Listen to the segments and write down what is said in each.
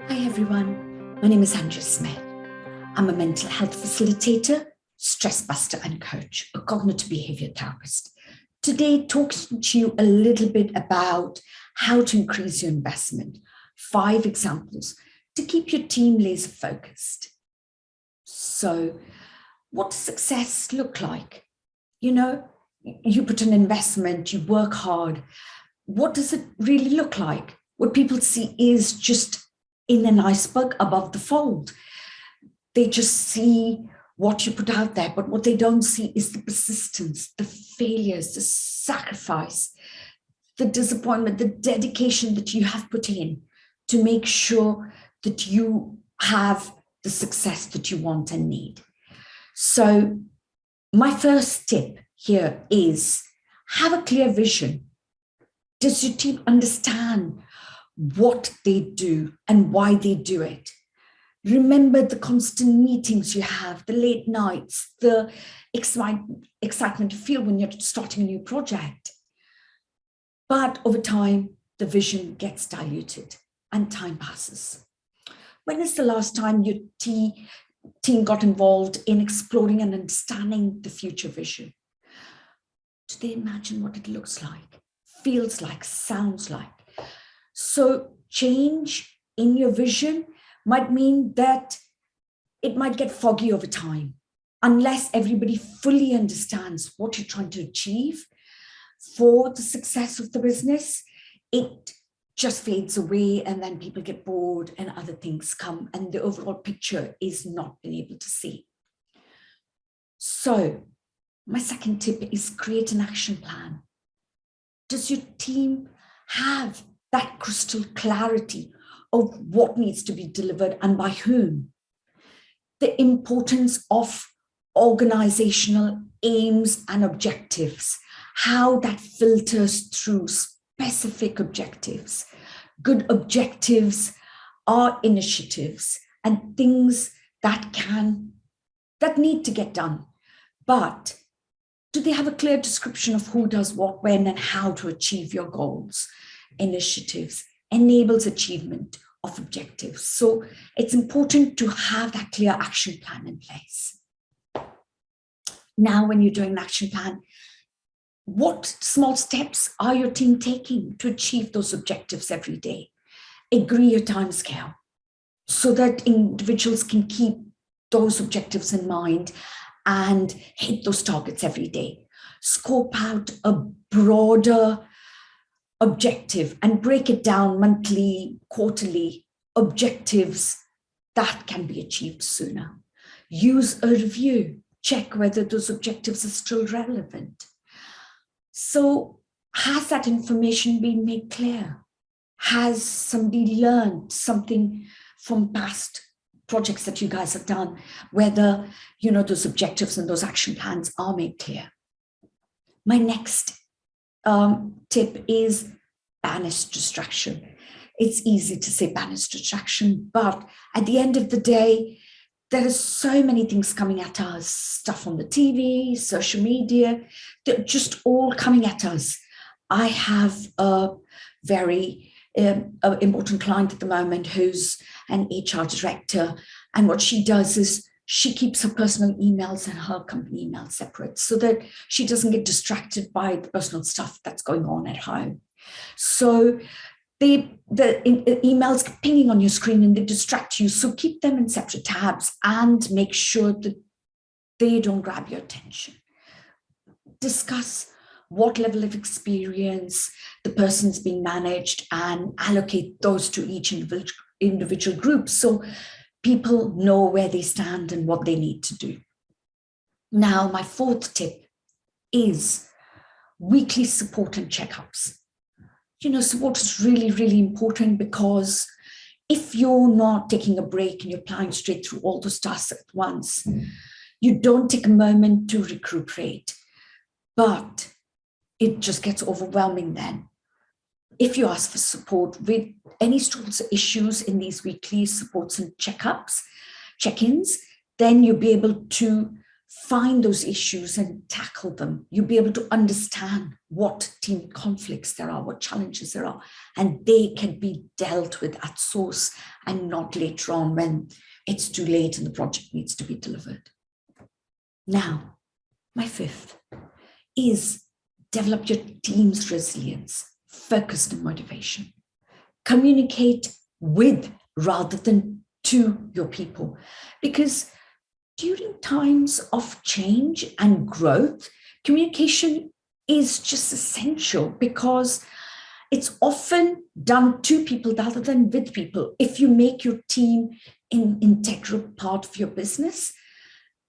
Hi everyone, my name is Andrea Smith. I'm a mental health facilitator, stress buster and coach, a cognitive behavior therapist. Today, talking to you a little bit about how to increase your investment. 5 examples to keep your team laser focused. So, what does success look like? You put an investment, you work hard. What does it really look like? What people see is just in an iceberg above the fold. They just see what you put out there, but what they don't see is the persistence, the failures, the sacrifice, the disappointment, the dedication that you have put in to make sure that you have the success that you want and need. So my first tip here is have a clear vision. Does your team understand what they do and why they do it? Remember the constant meetings you have, the late nights, the excitement you feel when you're starting a new project. But over time, the vision gets diluted and time passes. When is the last time your team got involved in exploring and understanding the future vision? Do they imagine what it looks like, feels like, sounds like? So change in your vision might mean that it might get foggy over time. Unless everybody fully understands what you're trying to achieve for the success of the business, it just fades away and then people get bored and other things come and the overall picture is not being able to see. So my second tip is create an action plan. Does your team have that crystal clarity of what needs to be delivered and by whom? The importance of organizational aims and objectives, how that filters through specific objectives. Good objectives are initiatives and things that need to get done. But do they have a clear description of who does what, when, and how to achieve your goals? Initiatives enables achievement of objectives. So it's important to have that clear action plan in place. Now, when you're doing an action plan, what small steps are your team taking to achieve those objectives every day? Agree your timescale so that individuals can keep those objectives in mind and hit those targets every day. Scope out a broader objective and break it down monthly, quarterly objectives that can be achieved sooner. Use a review, check whether those objectives are still relevant. So has that information been made clear? Has somebody learned something from past projects that you guys have done, whether those objectives and those action plans are made clear? My next tip is banish distraction. It's easy to say banish distraction, but at the end of the day, there are so many things coming at us, stuff on the TV, social media, they're just all coming at us. I have a very important client at the moment who's an HR director, and what she does is she keeps her personal emails and her company emails separate so that she doesn't get distracted by the personal stuff that's going on at home. So the emails pinging on your screen and they distract you. So keep them in separate tabs and make sure that they don't grab your attention. Discuss what level of experience the person's being managed and allocate those to each individual group so people know where they stand and what they need to do. Now, my fourth tip is weekly support and checkups. Support is really, really important because if you're not taking a break and you're plowing straight through all those tasks at once, you don't take a moment to recuperate, but it just gets overwhelming then. If you ask for support with any sorts of issues in these weekly supports and check-ins, then you'll be able to find those issues and tackle them. You'll be able to understand what team conflicts there are, what challenges there are, and they can be dealt with at source and not later on when it's too late and the project needs to be delivered. Now, my fifth is develop your team's resilience, focused and motivation. Communicate with rather than to your people, because during times of change and growth, communication is just essential, because it's often done to people rather than with people. If you make your team an integral part of your business,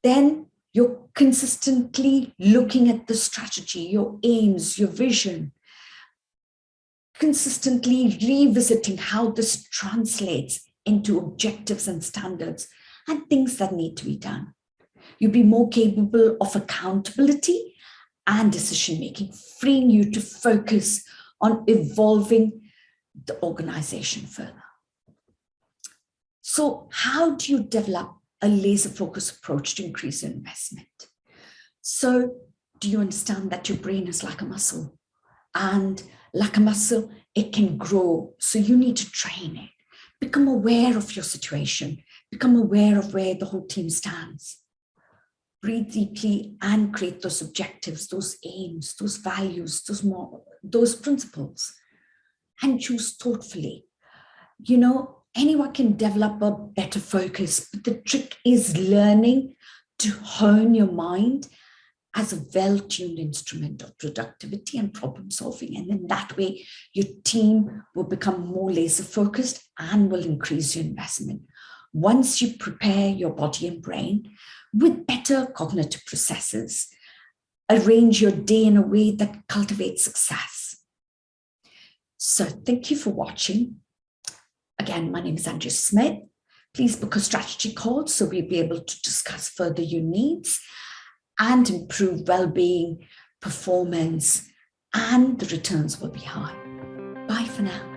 then you're consistently looking at the strategy, your aims, your vision, consistently revisiting how this translates into objectives and standards and things that need to be done. You'll be more capable of accountability and decision-making, freeing you to focus on evolving the organization further. So how do you develop a laser-focused approach to increase your investment? So do you understand that your brain is like a muscle? And like a muscle, it can grow. So you need to train it. Become aware of your situation. Become aware of where the whole team stands. Breathe deeply and create those objectives, those aims, those values, those principles, and choose thoughtfully. You know, anyone can develop a better focus, but the trick is learning to hone your mind as a well-tuned instrument of productivity and problem solving. And in that way, your team will become more laser focused and will increase your investment. Once you prepare your body and brain with better cognitive processes, arrange your day in a way that cultivates success. So thank you for watching. Again, my name is Andrea Smith. Please book a strategy call so we'll be able to discuss further your needs and improve well-being, performance, and the returns will be high. Bye for now.